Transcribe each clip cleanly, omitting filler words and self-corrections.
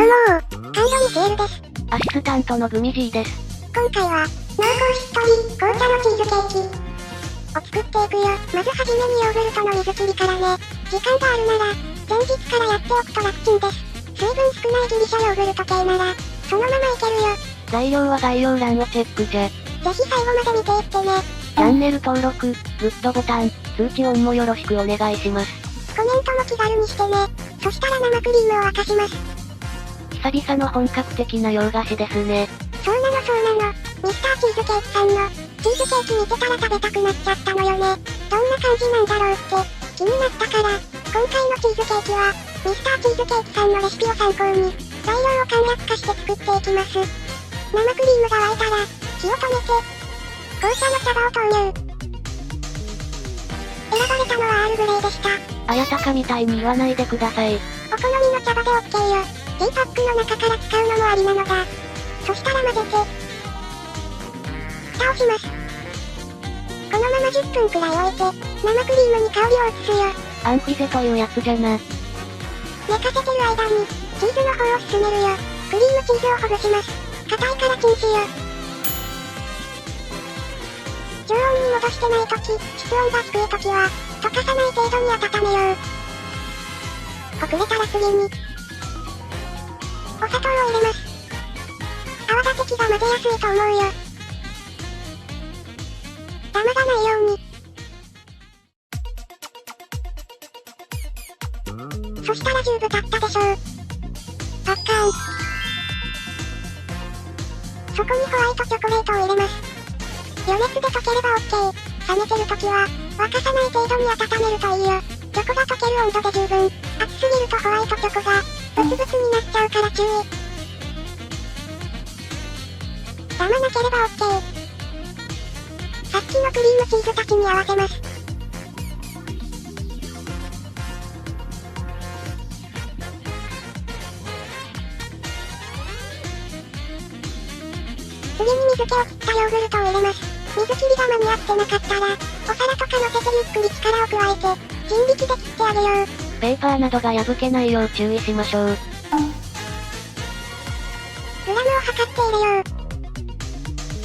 甘露にシエルです。アシスタントのグミジーです。今回は、濃厚しっとり、紅茶のチーズケーキを作っていくよ。まずはじめにヨーグルトの水切りからね。時間があるなら、前日からやっておくと楽ちんです。水分少ないギリシャヨーグルト系なら、そのままいけるよ。材料は概要欄をチェックじゃ。ぜひ最後まで見ていってね。チャンネル登録、グッドボタン、通知オンもよろしくお願いします。コメントも気軽にしてね。そしたら生クリームを沸かします。久々の本格的な洋菓子ですね。そうなの。ミスターチーズケーキさんの、チーズケーキ見てたら食べたくなっちゃったのよね。どんな感じなんだろうって、気になったから、今回のチーズケーキは、ミスターチーズケーキさんのレシピを参考に、材料を簡略化して作っていきます。生クリームが沸いたら、火を止めて、紅茶の茶葉を投入。選ばれたのはアールグレイでした。あやたかみたいに言わないでください。お好みの茶葉で OK よ。ティーパックの中から使うのもありなのだ。そしたら混ぜて、蓋をします。このまま10分くらい置いて、生クリームに香りを移すよ。アンフィゼというやつじゃな。寝かせてる間に、チーズの方を進めるよ。クリームチーズをほぐします。硬いから禁止よ。常温に戻してないとき、室温が低いときは、溶かさない程度に温めよう。ほぐれたら次に、お砂糖を入れます。泡立て器が混ぜやすいと思うよ。ダマがないように。そしたら10分経ったでしょう。パッカーン。そこにホワイトチョコレートを入れます。余熱で溶ければ OK。冷めてるときは、沸かさない程度に温めるといいよ。チョコが溶ける温度で十分。熱すぎるとホワイトチョコが、ブツブツになっちゃうから注意。ダマなければ OK。さっきのクリームチーズたちに合わせます。次に水気を切ったヨーグルトを入れます。水切りが間に合ってなかったら、お皿とか乗せてゆっくり力を加えて、人力で切ってあげよう。ペーパーなどが破けないよう注意しましょう。グラムを測って入れよう。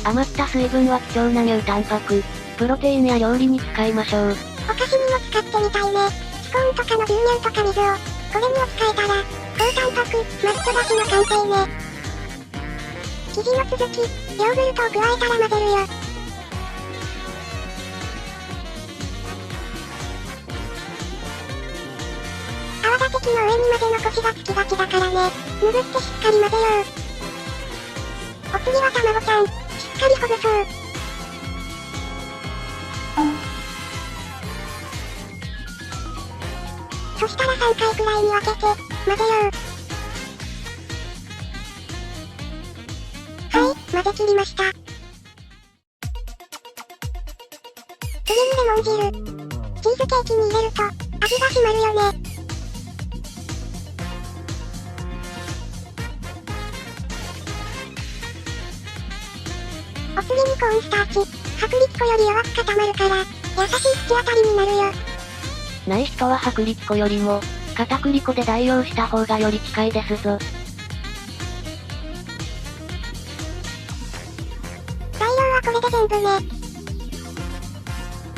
余った水分は貴重な乳タンパク、プロテインや料理に使いましょう。お菓子にも使ってみたいね。スコーンとかの牛乳とか水を、これにも使えたら、高タンパク、マッチョだしの完成ね。生地の続き、ヨーグルトを加えたら混ぜるよ。泡立て器の上に混ぜ残しがつきがちだからね。拭ってしっかり混ぜよう。お次は卵ちゃん、しっかりほぐそう。そしたら3回くらいに分けて、混ぜよう。はい、混ぜ切りました。次にレモン汁。チーズケーキに入れると、味が締まるよね。お次にコーンスターチ。薄力粉より弱く固まるから、優しい口当たりになるよ。ない人は薄力粉よりも、片栗粉で代用した方がより近いですぞ。材料はこれで全部ね。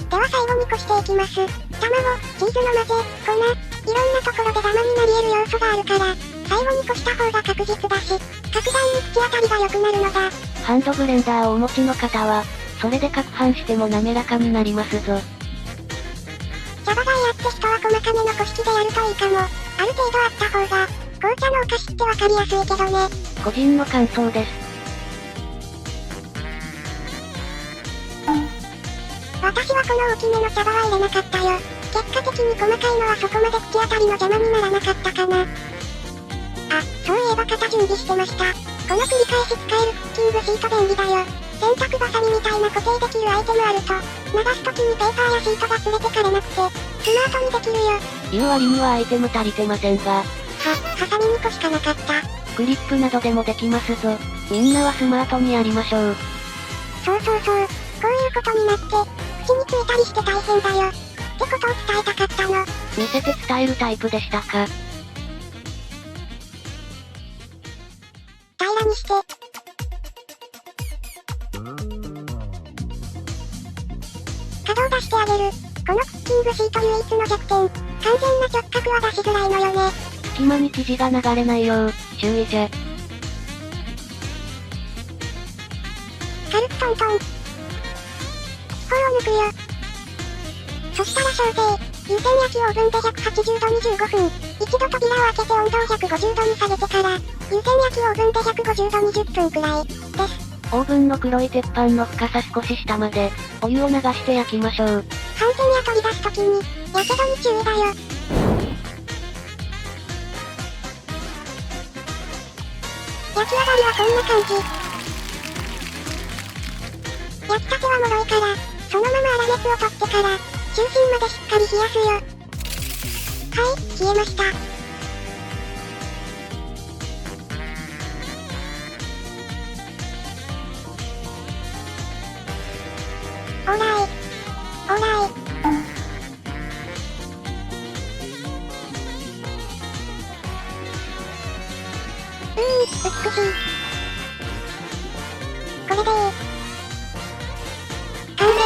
では最後にこしていきます。卵、チーズの混ぜ、粉、いろんなところでダマになり得る要素があるから、最後にこした方が確実だし、格段に口当たりが良くなるのだ。ハンドブレンダーをお持ちの方は、それで攪拌しても滑らかになりますぞ。茶葉がやって人は細かめのこし器でやるといいかも。ある程度あった方が、紅茶のお菓子ってわかりやすいけどね。個人の感想です。私はこの大きめの茶葉は入れなかったよ。結果的に細かいのはそこまで口当たりの邪魔にならなかったかな。あ、そういえば型準備してました。この繰り返し使えるクッキングシート便利だよ。洗濯バサミみたいな固定できるアイテムあると、流すときにペーパーやシートが連れてかれなくて、スマートにできるよ。言う割にはアイテム足りてませんが。ハサミ2個しかなかった。クリップなどでもできますぞ。みんなはスマートにやりましょう。そう。こういうことになって、口についたりして大変だよ。ってことを伝えたかったの。見せて伝えるタイプでしたか。にして。角を出してあげる。このクッキングシート唯一の弱点。完全な直角は出しづらいのよね。隙間に生地が流れないよう、注意じゃ。軽くトントン。ほろ抜くよ。そしたら焼成。湯煎焼きオーブンで180度25分。一度扉を開けて温度を150度に下げてから、湯煎焼きオーブンで150度20分くらい、です。オーブンの黒い鉄板の深さ少し下まで、お湯を流して焼きましょう。反転や取り出すときに、やけどに注意だよ。焼き上がりはこんな感じ。焼きたては脆いから、そのまま粗熱を取ってから、中心までしっかり冷やすよ。はい、冷えました。オーライ。オーライ。美しい。これで完成。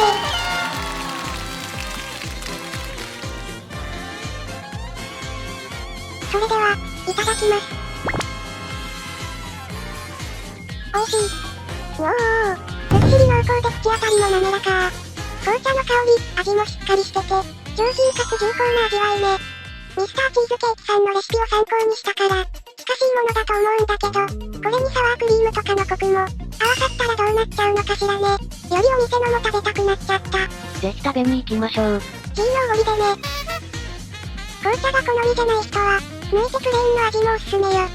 それでは、いただきます。美味しい。おー、ずっしり濃厚で口当たりも滑らか。紅茶の香り、味もしっかりしてて、上品かつ重厚な味わいね。ミスターチーズケーキさんのレシピを参考にしたから、近しいものだと思うんだけど、これにサワークリームとかのコクも、合わさったらどうなっちゃうのかしらね。よりお店のも食べたくなっちゃった。ぜひ食べに行きましょう。Gのおごりでね。紅茶が好みじゃない人は、抜いてプレーンの味もおすすめよ。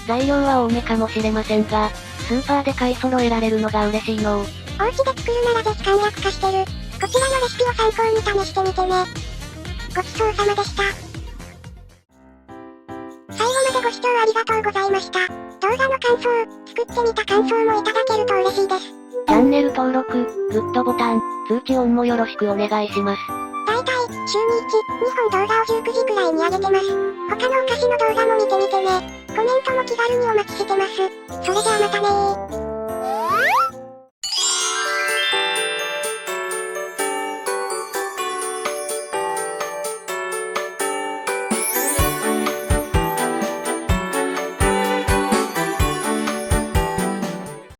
材料は多めかもしれませんが、スーパーで買い揃えられるのが嬉しいの。お家で作るならぜひ簡略化してる。こちらのレシピを参考に試してみてね。ごちそうさまでした。最後までご視聴ありがとうございました。動画の感想、作ってみた感想もいただけると嬉しいです。チャンネル登録、グッドボタン、通知オンもよろしくお願いします。だいたい、週に1、2本動画を19時くらいに上げてます。他のお菓子の動画も見てみてね。コメントも気軽にお待ちしてます。それじゃあまたねー。